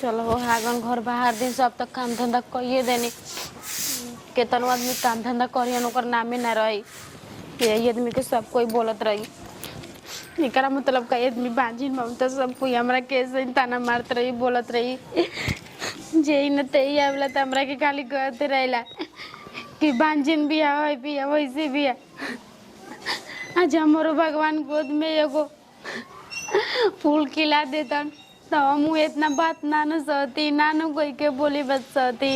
चलो आगन घर बाहर दिन सब तक काम धंधा करिए देनी केतनो आदमी काम धंधा करियन ओकर नामे ना रही यही आदमी के सब कोई बोलत रही एकरा मतलब का आदमी बांझिन ममता सब कोई हमरा कैसे ताना मारत रही बोलत रही जे न ते आवला त हमरा के खाली कहते रहेला कि बांझिन बिया होई बिया वैसे बिया आज हमरो भगवान गोद में एगो फूल खिला देतन तो हम इतना बात ना न सहती ना न कोई के बोली बस सहती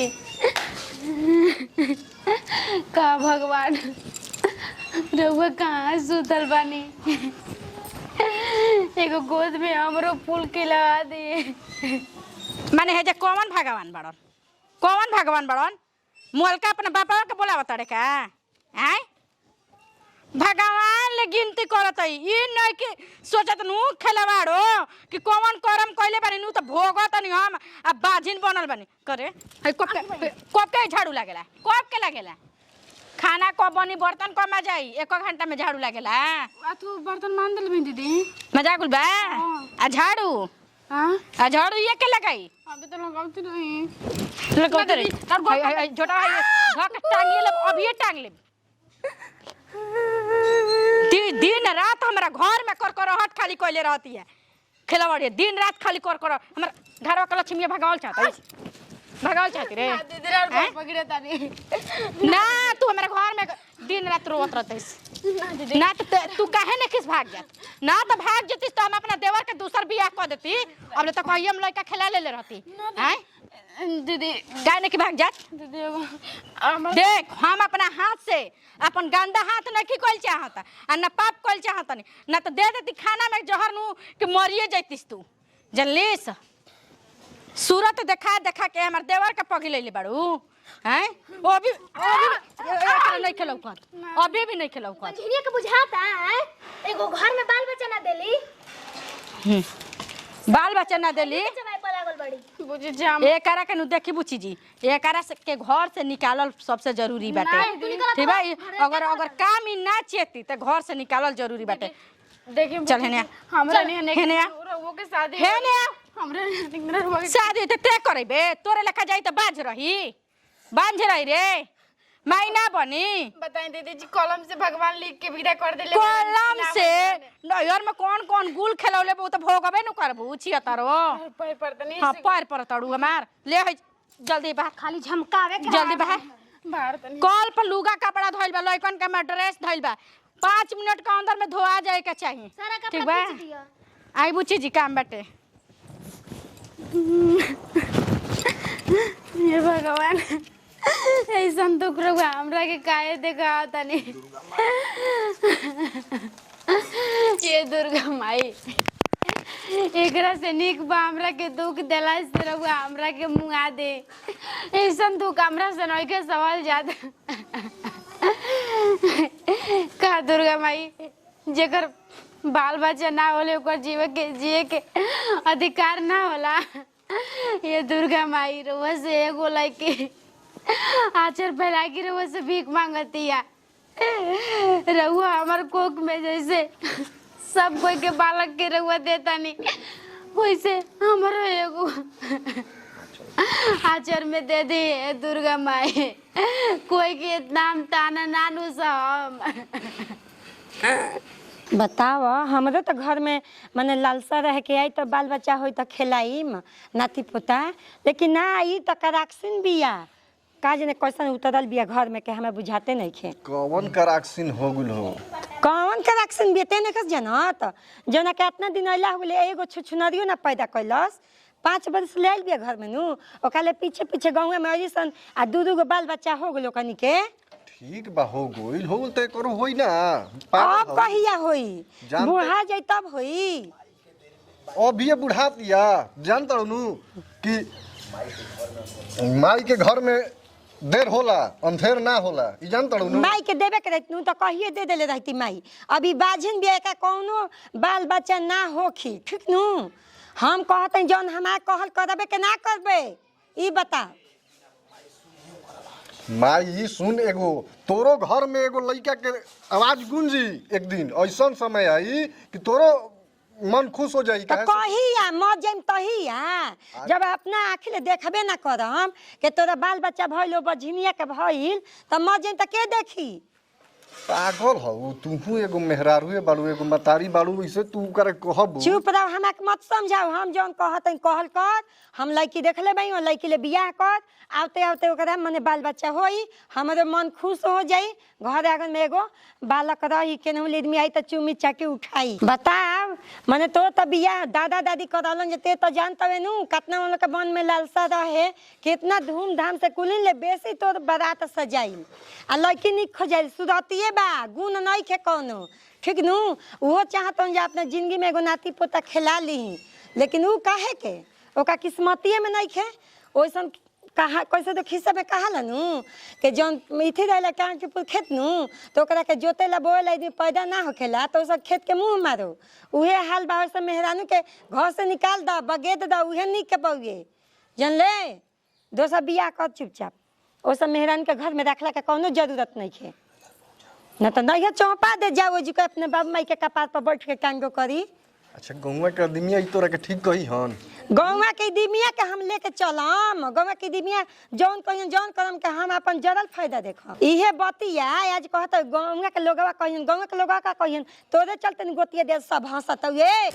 का भगवान रउआ कहाँ सुतल बानी एगो गोद में हमरो फूल खिला दी माने है जे कौन भगवान बड़न मोलका अपना बापा के बोलावत रे का हैं भगवान ले गिनती करत है ई नहीं कि सोचत नु खेलवाड़ो कि कौन करम कइले बानी नु त भोगत नहीं हम अब बाजिन बनल बानी करे है कब के झाड़ू लागेला कब के लागेला खाना कब बनी बर्तन कब मजाई 1 घंटा में झाड़ू लागेला आ तू बर्तन मान दिल में दीदी मजाकुल बा आ झाड़ू हां आ झाड़ू ये के लगाई अबे तो लगावती नहीं लगावते रे छोटा धक टांग ले अभी टांग ले दिन रात हमारा घर में करकराहट खाली कोइले रहती है खिलवाड़ी दिन रात खाली कर हमारा घर का लक्ष्मी भगावल चाहती रे दीदी रे पकड़े तानी ना तू हमारे घर में दिन रात रोवत रहती ना तो तू काहे ने किस भाग जात ना तो भाग जती तो हम अपना देवर के दूसर बियाह कर देती अब तो कहिए हम लड़का खिला ले रहती हैं दीदी काहे कि भाग जात दीदी देख हम अपना हाथ से अपन गंदा हाथ न की कोल चाहता आ न पाप कोल चाहता नहीं ना तो दे देती खाना में जहर नु कि मरिए जैतिस तू जनलीस सूरत देखा के हमर देवर के पगी ले बाड़ू हैं वो भी नहीं खेलौकत अभी भी नहीं खेलौकत झिनिया के बुझाता है एगो घर में बाल बच्चा ना देली बाल बच्चा ना देली जमाई पलागल बड़ी बुझे जाम एकरा के नु देखी बुची जी एकरा के घर से निकालल सबसे जरूरी बाटे ठीक बा अगर काम ही ना चेती त घर से निकालल जरूरी बाटे देखिए चल हेने हमरा नहीं हेने वो के शादी हेने हमरा नहीं शादी त ते करबे तोरे लेखा जाई त बाज रही रे मायना बनी बताएं दीदी जी कलम से भगवान लिख के विदा कर देले कलम से नयर में कौन गुल खेलौले बहुत भोगबे न करबू छियतरो पैर पर तनी हां पैर पर तड़ू हमार ले है जल्दी बाहर खाली झमकावे के जल्दी बाहर बाहर तनी कल पर लुगा कपड़ा धइल बा लइकन के में ड्रेस धइल बा 5 मिनट के अंदर में धोआ जाए के चाहिए सारा ठीक कपड़ा बा खींच दिया आई बुची जी काम बाटे ये भगवान ऐसा दुख रहुआ हमरा के काहे देखा तनी ये दुर्गा माई एकरा से निक बा हमरा के दुख देला से रहुआ हमरा के मुआ दे ऐसा दुख हमरा से नहीं के सवाल जात का दुर्गा माई जेकर बाल बच्चा ना होले ओकर जिए के अधिकार ना होला ये दुर्गा माई रहुआ से एगो लइके आचर फैला के रहुआ से भीख मांगती है रहुआ हमार कोख में जैसे सब कोई के बालक के रहुआ देता नहीं वैसे हमारा एगो आचर में दे दी है दुर्गा माई कोई के इतना हम ताना नानू सब बताओ हमरो तो घर में माने लालसा रह के आई तो बाल बच्चा हो तो खिलाई नाती पोता लेकिन ना आई तो कराक्सिन बिया का जने कैसन उतरल बिया घर में के हमें बुझाते नहीं खे कौन कराक्सिन हो गुल हो कौन कराक्सिन बेटे ने कस जानत जना के इतना दिन अइला हो गेले एगो छुछुनरियो ना पैदा कैलस 5 बरस ले आइल बिया घर में नु ओकाले पीछे गांव में अइसन आ दू गो बाल बच्चा हो गेलो कनी के ठीक बा हो गइल त करो होई ना अब कहिया होई बूढ़ा जाई तब होई अभी ये बुढ़ा दिया जानता नु कि माई के घर में देर होला अंधेर ना होला ई जानता नु माई के देबे के रहती तो कहिए दे देले रहती माई अभी बाजिन बिया का कोनो बाल बच्चा ना होखी ठीक नु हम कहते हैं जौन हमार कहल करबे के ना करबे ई बता माई सुन एगो तोरो घर में एगो लड़का के आवाज गूंजी एक दिन ऐसा समय आई कि तोरो मन खुश हो जाई तो कहिया मर जाइम तहिया जब अपना आँखिले देखबे ना करम कि तोरा बाल बच्चा भइल बझिनिया के भइल त मर जाइम त के देखी। पागल हौ तू एगो मेहरारू बाड़ू एगो मतारी बाड़ू इसे तू करे कहबू। चुप रहो हमरा के मत समझाओ। हम जौन कहत कहल कर हम लड़की देखले बाई लड़की ले बियाह कर आवते आवते ओकरा मने बाल बच्चा होई हमरे मन खुश हो जाई। घर आंगन में एगो बालक रही केनहू आदमी आई त चुमी चाकी उठाई। बताओ मने तो त बियाह दादा दादी करलन जे ते त जानतवे नु कितना उन के मन में लालसा रहे कितना धूमधाम से कुलिन ले बेसी तोर बारात सजाई आ लड़की निक खजाई सुरतिए बा गुण नहीं खे कोनो ठीक नु। वो चाहतन जे अपने जिंदगी में एगो नाती पोता खिला ली लेकिन ऊ काहे के ओका किस्मतिए में नहीं खे ओइसन कहा कैसे तो खिस्सा में कहा नु कि जौन इथे रहला कान के पुर खेत नु तो ओकरा के जोते ला बोए ला पैदा ना होखेला तो सब खेत के मुंह मारो उहे हाल बाहर से मेहरानू के घर से निकाल दा बगेद दा उहे निक के बउए जानले। दोसर बियाह कर चुपचाप ओ सब मेहरान के घर में रखला के कोनो जरूरत नहीं है न तो नहीं चौपा दे जाओ जी के अपने बाप माई के कपार पर बैठ के कांगो करी। अच्छा गौवा के आदमी आई तोरा के ठीक कही हन गौवा के दिमिया के हम लेके चलम गौवा के दिमिया जौन कहिन जौन करम के हम अपन जरल फायदा देखम। इहे बतिया आज कहत गौवा के लोगवा कहिन गौवा के लोगवा का कहिन तोरे चलते न गोतिया दे सब हंसत ए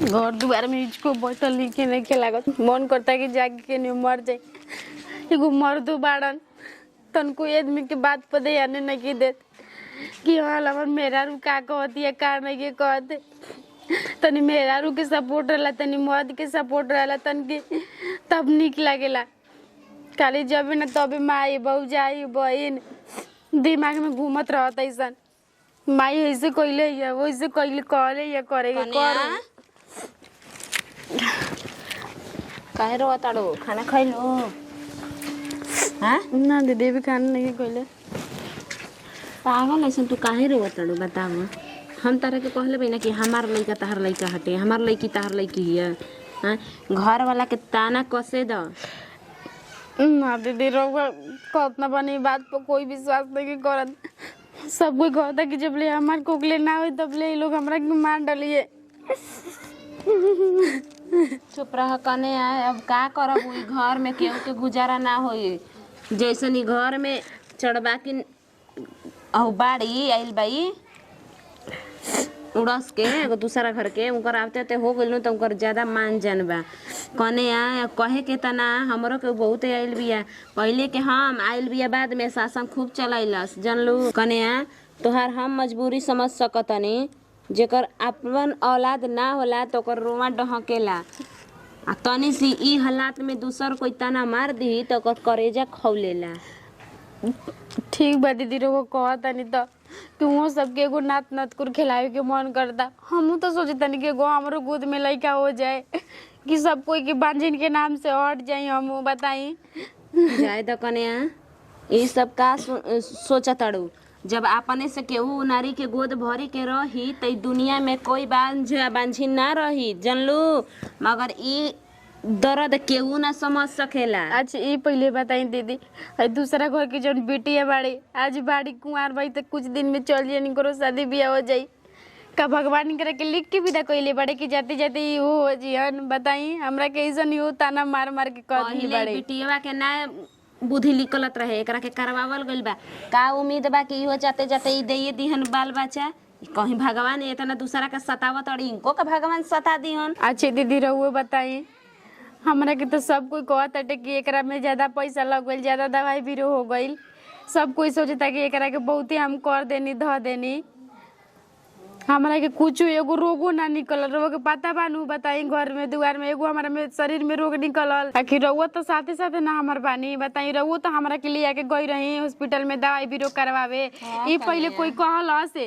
घर दुआर में इसको बैठल लिखे नहीं के लागत मन करता कि जाके के नहीं मर जाए। एगो मर्दू बाड़न तनको आदमी के बात पर ध्यान नहीं की देत कि हाँ हमर मेहरारू का कहती है का नहीं के कहते। तनी मेहरारू के सपोर्ट रहला तनी मर्द के सपोर्ट रहला तन के तब निक लागेला। खाली जब न तब माई भौजाई बहन दिमाग में घूमत रहत ऐसन माई ऐसे कइले है वैसे कइले कहले या करे के कर। काहे रो ताड़ो खाना खइलो हां ना दीदी भी खाना नहीं कइले। पागल ऐसन तू काहे रो ताड़ो बताव। हम तारा के कहले बई ना कि हमार लइका तहार लइका हटे हमार लइकी तहार लइकी हिया हां घर वाला के ताना कसे द। ना दीदी रउआ कहत ना बनी बात पर कोई विश्वास नहीं करत। सब कोई कहता कि जब ले हमार कोकले ना हो तब ले लोग हमरा के मार डालिए। चुप रह कने आए अब का करब ई घर में केहू के गुजारा ना होई जैसन ई घर में चढ़बा की औ बाड़ी आइल बाई उड़स के एगो दूसरा घर के उनकर आवते ते हो गइल त उनकर ज्यादा मान जान बा कने आ कहे के तना हमरो के बहुत आइल बिया पहले के हम आइल बिया बाद में शासन खूब चलाइलस जानलू कने आ तोहार हम मजबूरी समझ सकतनी जेकर अपन औलाद ना होला तो ओकर रोवा डहकेला आ तनी सी ई हालात में दूसर कोई तना मार दी तो ओकर करेजा खौलेला। ठीक बा दीदी रउआ कहता नहीं तो कि वो सबके एगो नात नतकुर खिलावे के मन करता। हमहू तो सोचतनी कि एगो हमरो गोद में लइका हो जाए कि सब कोई के बांझिन के नाम से हट जाई। हमहू बताई जाए तो कने आ ई सब का सोचताड़ू जब अपने से केहू नारी के गोद भरी के रही त दुनिया में कोई बांझिन ना रही जानलू मगर ई दर्द केहू ना समझ सकेला। अच्छा ये पहले बताई दीदी दूसरा घर की जौन बेटिया बाड़ी आज बाड़ी कुंवार भाई तो कुछ दिन में चल जाए करो शादी ब्याह हो जाई का भगवान करे के लिख के विदा कइले बाड़े कि जाते जाते ई हो जियन बताई हमरा के ऐसन हो ताना मार मार के कर दी बाड़े बेटिया के ना बुद्धि निकलत रहे एकरा के करवावल गइल बा का उम्मीद बा कि हो जाते जाते ई देई दिहन बाल बच्चा कहीं भगवान इतना दूसरा के सतावत और इनको का भगवान सता दिहन। अच्छे दीदी रहुए बताई हमरा के तो सब कोई कहत हटे कि एकरा में ज्यादा पैसा लग गइल ज्यादा दवाई बीरो हो गइल सब कोई सोचता कि एकरा के बहुत ही हम कर देनी ध देनी हमरा के कुछ एगो रोगो ना निकल रोग के पता बानू बताई घर में दुआर में एगो हमारा में शरीर में रोग निकलल आखिर रउआ तो साथे साथे ना हमार बानी बताई रउआ तो हमरा के लिए आके गई रही हॉस्पिटल में दवाई बीरो करवावे ई पहले कोई कहल से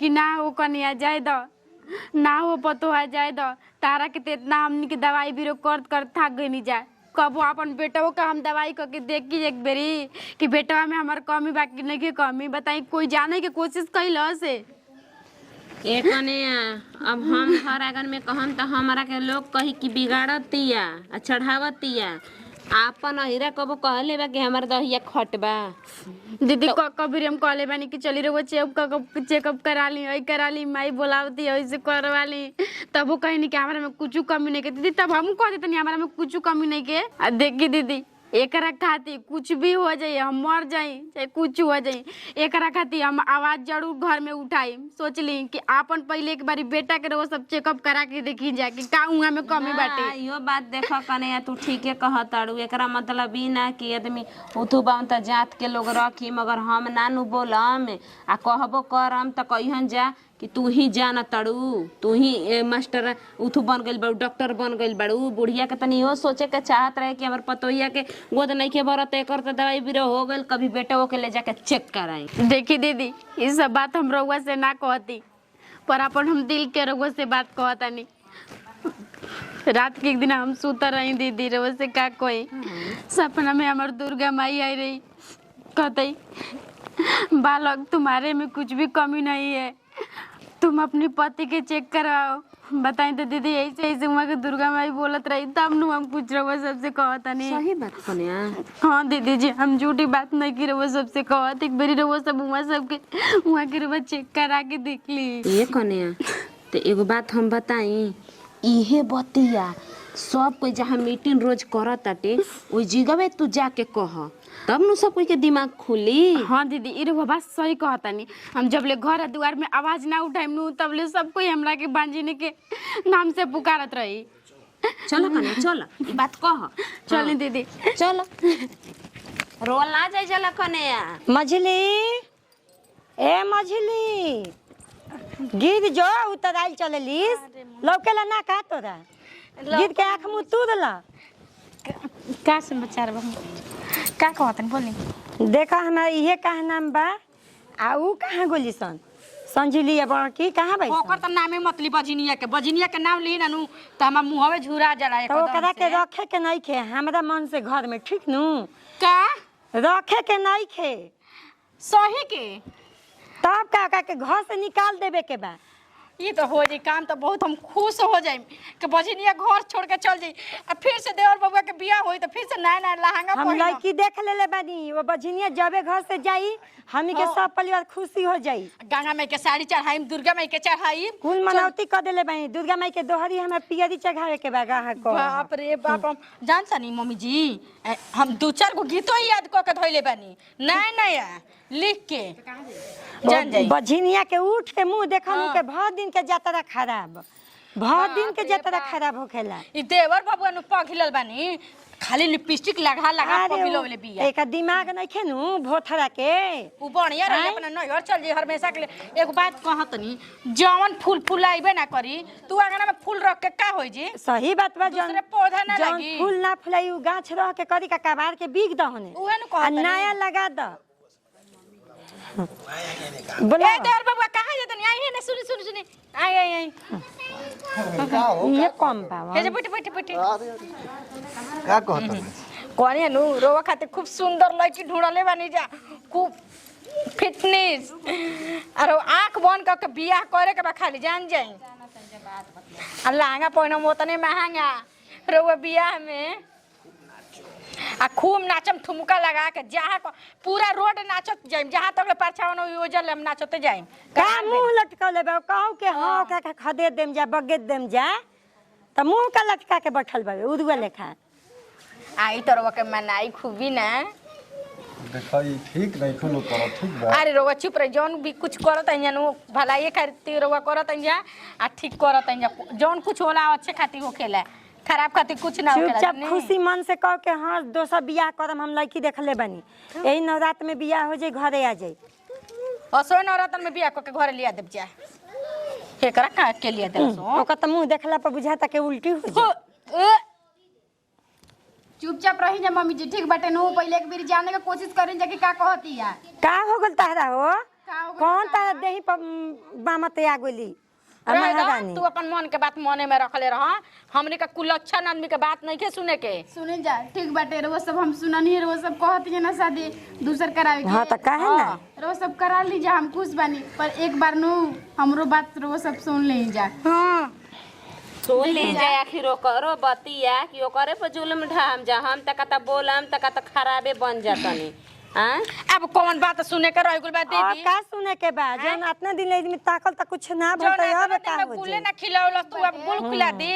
कि ना हो कनिया जाए द ना हो पतो है जाए द तारा के तो इतना हमनी के दवाई बीरो कर थक गई जा कबो अपन बेटवो का हम दवाई करके देखी एक बेरी कि बेटवा में हमार कमी बाकी नहीं के कमी बताई कोई जाने की कोशिश कैल से एक अब हम हर आंगन में कहम तो हमारा के लोग कही कि बिगाड़तिया आ चढ़ावतिया आपन अहिरा कबो कहले बा कि हमार दहिया खटबा। दीदी कभी हम कहले बानी कि चली रे वो चेकअप करा ली आई करा ली माई बोलावती ऐसे करवा ली तब वो कहीं नहीं कि हमारा में कुछ कमी नहीं के दीदी तब हम कह देते नहीं हमारा में कुछ कमी नहीं के देखी दीदी एकरा खाती कुछ भी हो जाए हम मर जाए चाहे कुछ हो जाए एकरा खाती हम आवाज जरूर घर में उठाई सोच ली कि आपन पहले एक बारी बेटा के वो सब चेकअप करा के देखी जाए कि का उहाँ में कमी बाटे। इहो बात देख कने तू ठीके कहताड़ू एकरा मतलब ई ना कि आदमी उथु बाम त जात के लोग रखी मगर हम नानू बोलम आ कहबो करम त कहिहन जा कि तू ही जाना तड़ू तू ही मास्टर उथु बन गइल बाड़ू डॉक्टर बन गइल बाड़ू। बुढ़िया के तनी इहो सोचे के चाहत रहे कि हमर पतोहिया के गोद नहीं के भरत एकर त दवाई बीरो हो गइल कभी बेटा के ले जाके चेक कराई। देखी दीदी ये सब बात हम रउआ से ना कहती पर अपन हम दिल के रउआ से बात कहतानी। रात के एक दिन हम सुता रही दीदी रउआ से का कोई सपना में हमार दुर्गा माई आई रही कहते बालक तुम्हारे में कुछ भी कमी नहीं है तुम अपने पति के चेक कराओ। बताएं तो दीदी ऐसे ऐसे वहाँ के दुर्गा माई बोलत रही तब नु हम कुछ रउआ सबसे कहता नहीं। सही बात कन्या। हाँ दीदी जी हम झूठी बात नहीं की रउआ सबसे कहत एक बारी रउआ सब वहाँ सबके वहाँ के रउआ चेक करा के देख ली। ये कन्या तो एगो बात हम बताई इहे बतिया सब कोई जहाँ मीटिंग रोज करत ताटे ओई जगह तू जाके कह तब नु सब कोई के दिमाग खुली। हाँ दीदी ये रउआ बात सही कहता नहीं हम जब ले घर दुआर में आवाज ना उठाइम नु तब ले सब कोई हमरा के बांझिनी के नाम से पुकारत रही। चलो कन्या चलो ई बात कह चली दीदी चलो रोल ना जाए चलो कन्या। मझली ए मझली गिर जो उतर आइल चलेलिस लौकेला ना का तोरा गिर के आँख मुँह तूदला का समाचार बा का कहतन बोली। देखा हमारा इहे कहा नाम बा आ ऊ कहाँ गोली सन संजली बड़की कहाँ भाई ओकर त नामे मतली बजनिया के नाम ली ना नु त हमर मुंहवे झुरा जला तो ओकरा के रखे के नहीं खे हमरा मन से घर में ठीक नु का रखे के नहीं खे सही के तब का के घर से निकाल देवे के बा। ये तो हो जाई काम तो बहुत हम खुश हो जाई कि बजनिया घर छोड़ के चल जाई और फिर से देवर बबुआ के बियाह होई तो फिर से नया नया लहंगा हम लड़की देख लेले बानी वो बजनिया जबे घर से जाई हमी के सब परिवार खुशी हो जाई। गंगा माई के साड़ी चढ़ाई दुर्गा माई के चढ़ाई कुल मनौती कर देले बानी दुर्गा माई के दोहरी हमें पियरी चढ़ावे के बा गाह को। बाप रे बाप हम जान सनी मम्मी जी हम दो चार गो गीतो ही याद क के धइले बानी नया नया लिख के जान जाई। बजनिया के उठ के मुंह देखनु के भर दिन के यात्रा खराब भर दिन के यात्रा खराब होखेला। ई देवर बबुआ नु पघिलल बानी खाली लिपस्टिक लगा लगा पघिलवले बिया एक दिमाग नहीं खेनु भोथरा के उ बढ़िया रही अपना नैहर चल जी हमेशा के लिए। एक बात कहतनी जवन फूल फुलाइबे ना करी तू आंगना में फूल रख के का होई जी सही बात बा दूसरे पौधा ना लगी फूल ना फुलाई उ गाछ रह के करी का कबार के बीग दहने उहे न कहतनी नया लगा द बोला ए देवर बबुआ कहां जतनी आई है ना सुनी सुनी सुनी आई आई आई ये कम बा हे जे बैठ बैठ बैठ का कहत कोनी नु रोवा खाते खूब सुंदर लड़की ढूंढले बानी जा खूब फिटनेस और आंख बंद करके बियाह करे के बा खाली जान जाई अल्लाह लहंगा पहनम ओतने महंगा रोवा बियाह में आ खूब नाचम ठुमका लगा के जहाँ पूरा रोड नाचत जाइम जहाँ तक परछावन योजल हम नाचते जाइम का मुंह लटकले बा कहू के हां का खदे देम जा बगे देम जा त मुंह का लटका के बैठल बा उदुआ लेखा आई तरवा के मनाई खूबी ना देखा ई ठीक नहीं खुलो कर ठीक बा। अरे रोवा चुप रह जौन भी कुछ करत है नु भलाई खातिर रोवा करत है आ ठीक करत है जौन कुछ होला अच्छे खातिर होखेला खराब खातिर कुछ ना होखेला। चुपचाप खुशी मन से कह के हां दोसर बियाह करम हम लड़की देखले बानी एही नवरात्र में बियाह हो जाई घरे आ जाई असो नवरात्र में बियाह के घर लिया देब जा एकरा का के लिया देब सो ओकर त मुंह देखला पर बुझाता के उल्टी हो जाई। चुपचाप रही जा मम्मी जी ठीक बाटे नु पहले एक बार जाने का कोशिश करें जाके का कहती है का हो गल तारा हो का हो गइल कौन तारा देही पर बामत आ गोली महारानी तू अपन मन के बात मने में रखले रह हमने का कुलच्छन आदमी के बात नहीं के सुने के सुने जा ठीक बाटे वो सब हम सुननी है वो सब कहती है ना शादी दूसर करावे के हां त काहे ना वो सब करा ली जा हम खुश बानी पर एक बार नु हमरो बात वो सब सुन ले जा। हां सुन लीजिए आखिर ओकरो बतिया कि ओकरे पर जुल्म ढाम जा हम तक त बोलम तक त खराबे बन जातनी हां अब कौन बात सुने के रह गुल बात और दीदी का सुने के बाद जौन इतना दिन ले में ताकल त कुछ ना जो भटय ना अब का में हो गुले जाई ना खिलावल तू अब गुल खिला दी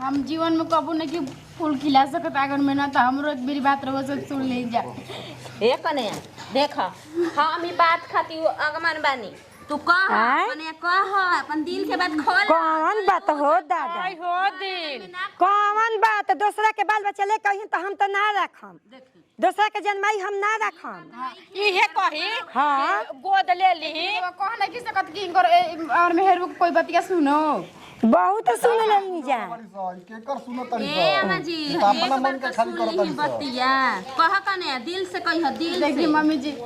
हम जीवन में कबू नहीं कि फूल खिला सकत आगन में ना तो हमरो एक मेरी बात रहो सब सुन ले जा ए कने देख हम ई बात खाती अगमन बानी तू कह आय? कने कह अपन दिल के बात खोल कौन बात हो दादा आई हो दिल कौन बात दूसरा के बाल बच्चा ले कहीं तो हम तो ना रखम दूसरा के जन्माई हम ना रखम इहे कही हाँ। गोद ले ली कह नहीं कि सकत कि इनकर और मेहरबू कोई बतिया सुनो बहुत सुन लेनी जा केकर सुनो तनी ए अम्मा जी तो अपना एक मन बार के तो खाली सुन करत ली बतिया कह कने दिल से कह दिल देखिए से मम्मी जी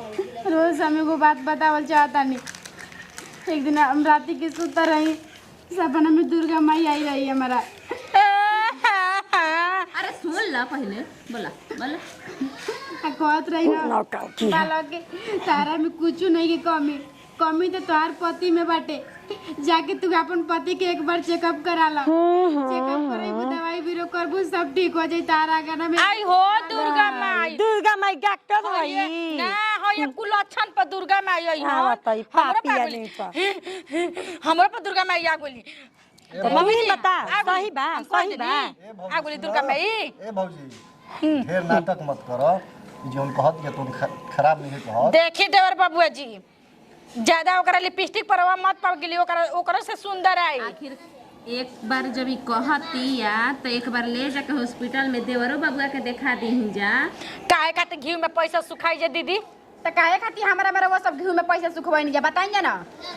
रोज हमें को बात बतावल चाहता नहीं एक दिन हम रात की सुता रही सपना में दुर्गा माई आई रही हमारा अरे सुन ला पहले बोला बोला कहत रही ना बालक के तारा में कुछ नहीं के कमी कमी तो तोहार पति में बाटे जाके तू अपन पति के एक बार चेकअप करा ला चेकअप कराइबू दवाई बीरो करबू सब ठीक हो जाई तारा गाना में आई हो दुर्गा माई दुर्गा माई डॉक्टर हई ना हो ये कुलक्षण पर दुर्गा माई आई हाँ, हो बताई, पापी आदमी पर। हमरो पर दुर्गा माई आ गेली तो मम्मी बता सही बा सही बा आ गेली दुर्गा माई ए भौजी ढेर नाटक मत करो जोन कहत के तुम खराब नहीं कहत देखी देवर बाबूआ जी ज्यादा ओकरा लिपस्टिक पर मत पड़ गेली ओकरा से सुंदर आई आखिर एक बार जब ई कहतिया तो एक बार ले जाके हॉस्पिटल में देवरो बबुआ के दिखा दी जा काहे खातिर घी में पैसा सुखाई जे दीदी तो काहे खाती हमारा मेरा वो सब घी में पैसा सुखवाई नहीं जा बताइए ना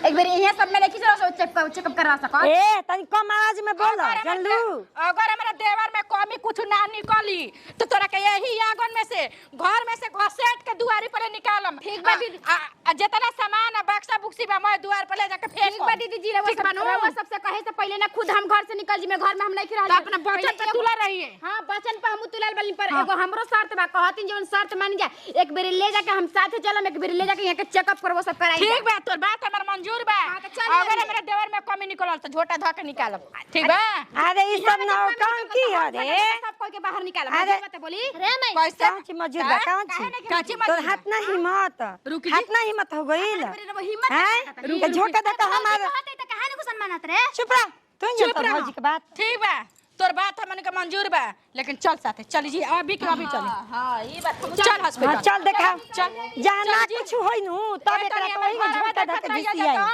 एक बार यही सब में नहीं चलो चेकअप करवा सको ए तनी कम आवाज में बोल जानलू अगर हमारा देवर में कमी कुछ ना निकली तो तोरा के यही आंगन में से घर में से घसेट के दुआरी पर निकालम ठीक बा दीदी। जितना सामान बक्सा बुक्सी बा मैं दुआर पर ले जाके फेंक ठीक बा दीदी जी वो ठीक सब बानू? वो सबसे कहे से पहले ना खुद हम घर से निकल जी मैं घर में हम नहीं तो अपना बचन पे तुला रही है हां बचन पे हम तुलाल बली पर एगो हमरो शर्त बा कहती जोन शर्त मान जा एक बेर ले जाके हम साथे चलम एक बेर ले जाके यहां के चेकअप करबो सब कराई ठीक बा तोर बात हमर मंजूर बा हाँ, तो चल अगर ले। हमारे देवर में कमी निकलल तो झोटा ध के निकालब ठीक बा अरे ई सब ना कौन की हरे सब कोई के बाहर निकाल अरे। मत बोली रे मैं कैसे कौन ची मौजूद बा कौन ची काची तोर हाथ ना हिम्मत रुक जी। हाथ ना हिम्मत हो गइल वो हिम्मत हैं के झोंका दे तो हमार कहते त कहानी को सम्मानत रे चुप रह तू चुप तो रह। भौजी के बात ठीक बा तोर बात हमन के मंजूर बा लेकिन चल साथे चल जी अभी के अभी चल हां ई बात चल हां हॉस्पिटल चल देखा चल जहां ना चल जी। कुछ होई नु तब ए, एकरा तनी तो वही हमर झोंका घरवा दे के देखत रहिया दिसिया जा